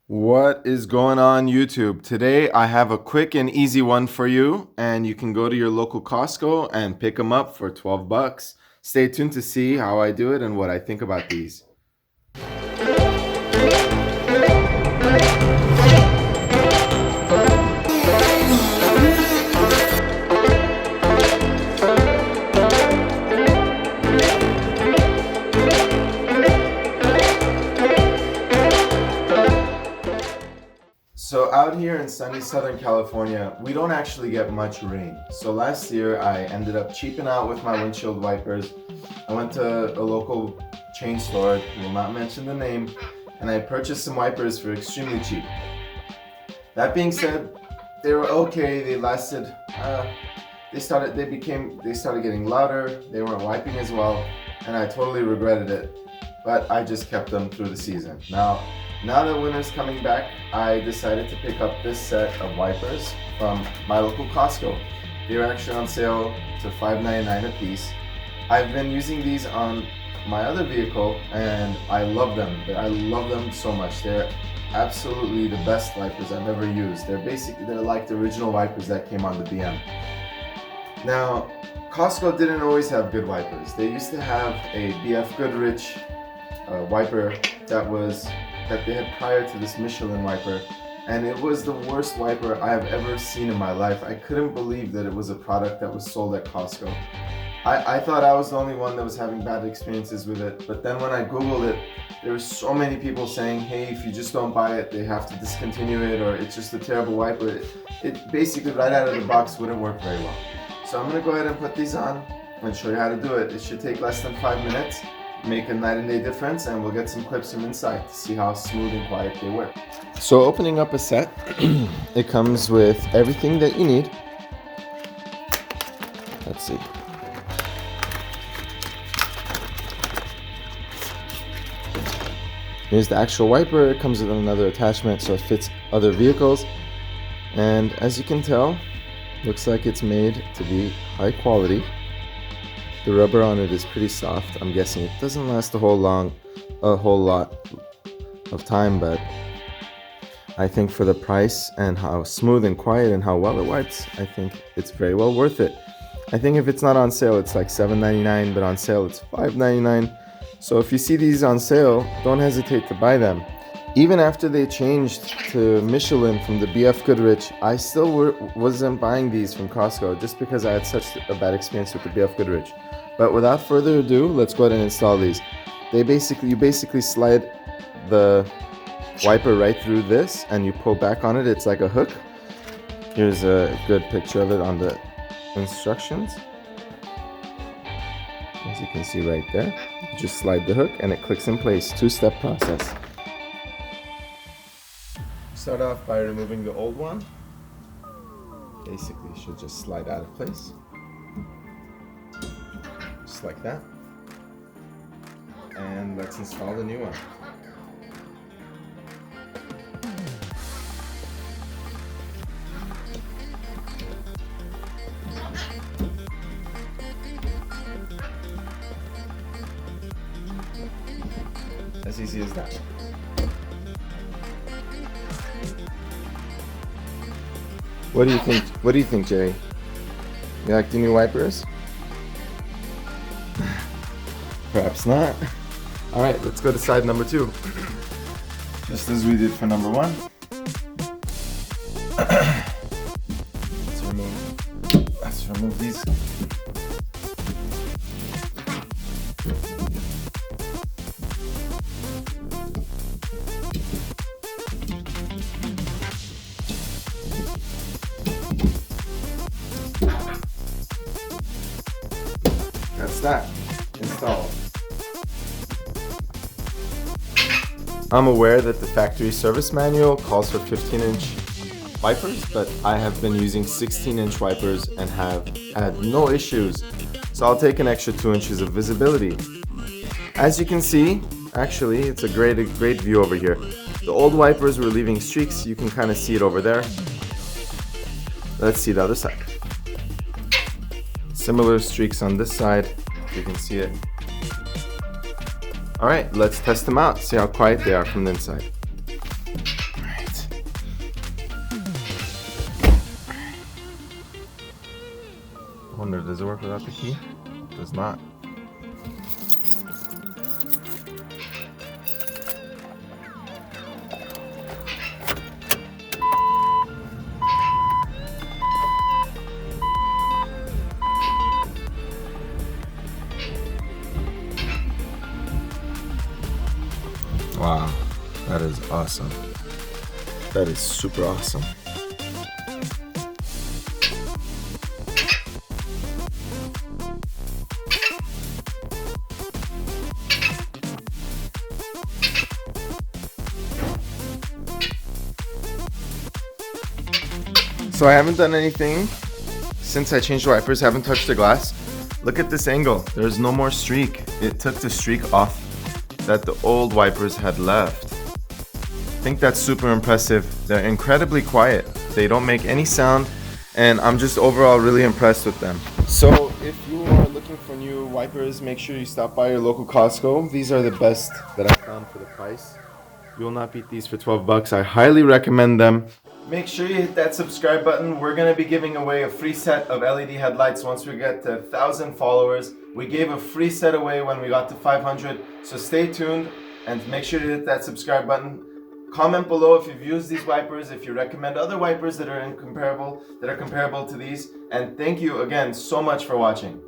What is going on YouTube? Today I have a quick and easy one for you, and you can go to your local Costco and pick them up for 12 bucks. Stay tuned to see how I do it and what I think about these. So out here in sunny Southern California, we don't actually get much rain. So last year I ended up cheaping out with my windshield wipers. I went to a local chain store, will not mention the name, and I purchased some wipers for extremely cheap. That being said, they were okay. They lasted. They started getting louder. They weren't wiping as well, and I totally regretted it. But I just kept them through the season. Now that winter's coming back, I decided to pick up this set of wipers from my local Costco. They were actually on sale to $5.99 a piece. I've been using these on my other vehicle and I love them. I love them so much. They're absolutely the best wipers I've ever used. They're like the original wipers that came on the BM. Now, Costco didn't always have good wipers. They used to have a BF Goodrich wiper that they had prior to this Michelin wiper, and it was the worst wiper I have ever seen in my life. I couldn't believe that it was a product that was sold at Costco. I thought I was the only one that was having bad experiences with it, but then when I googled it, there were so many people saying, hey, if you just don't buy it, they have to discontinue it, or it's just a terrible wiper. It basically right out of the box wouldn't work very well. So I'm gonna go ahead and put these on and show you how to do it. It should take less than 5 minutes. Make a night and day difference, and we'll get some clips from inside to see how smooth and quiet they work. So opening up a set, it comes with everything that you need. Let's see. Here's the actual wiper. It comes with another attachment so it fits other vehicles, and as you can tell, looks like it's made to be high quality. The rubber on it is pretty soft. I'm guessing it doesn't last a whole lot of time, but I think for the price and how smooth and quiet and how well it wipes, I think it's very well worth it. I think if it's not on sale, it's like $7.99, but on sale it's $5.99. So if you see these on sale, don't hesitate to buy them. Even after they changed to Michelin from the BF Goodrich, I still wasn't buying these from Costco just because I had such a bad experience with the BF Goodrich. But without further ado, let's go ahead and install these. You basically slide the wiper right through this and you pull back on it. It's like a hook. Here's a good picture of it on the instructions. As you can see right there, you just slide the hook and it clicks in place. Two-step process. Start off by removing the old one. Basically, it should just slide out of place. Just like that. And let's install the new one. As easy as that. What do you think? What do you think, Jerry? You like the new wipers? Perhaps not. All right, let's go to side number 2. Just as we did for number 1. Let's remove these. That's that installed. I'm aware that the factory service manual calls for 15-inch wipers, but I have been using 16-inch wipers and have had no issues, so I'll take an extra 2 inches of visibility. As you can see, actually, it's a great view over here. The old wipers were leaving streaks. You can kind of see it over there. Let's see the other side. Similar streaks on this side. You can see it. Alright, let's test them out, see how quiet they are from the inside. wonder, does it work without the key? Does not. Wow, that is awesome. That is super awesome. So I haven't done anything since I changed the wipers, haven't touched the glass. Look at this angle, there's no more streak. It took the streak off that the old wipers had left. I think that's super impressive. They're incredibly quiet. They don't make any sound, and I'm just overall really impressed with them. So if you are looking for new wipers, make sure you stop by your local Costco. These are the best that I found for the price. You will not beat these for 12 bucks. I highly recommend them. Make sure you hit that subscribe button. We're going to be giving away a free set of LED headlights once we get to 1,000 followers. We gave a free set away when we got to 500. So stay tuned and make sure to hit that subscribe button. Comment below if you've used these wipers, if you recommend other wipers that are comparable to these. And thank you again so much for watching.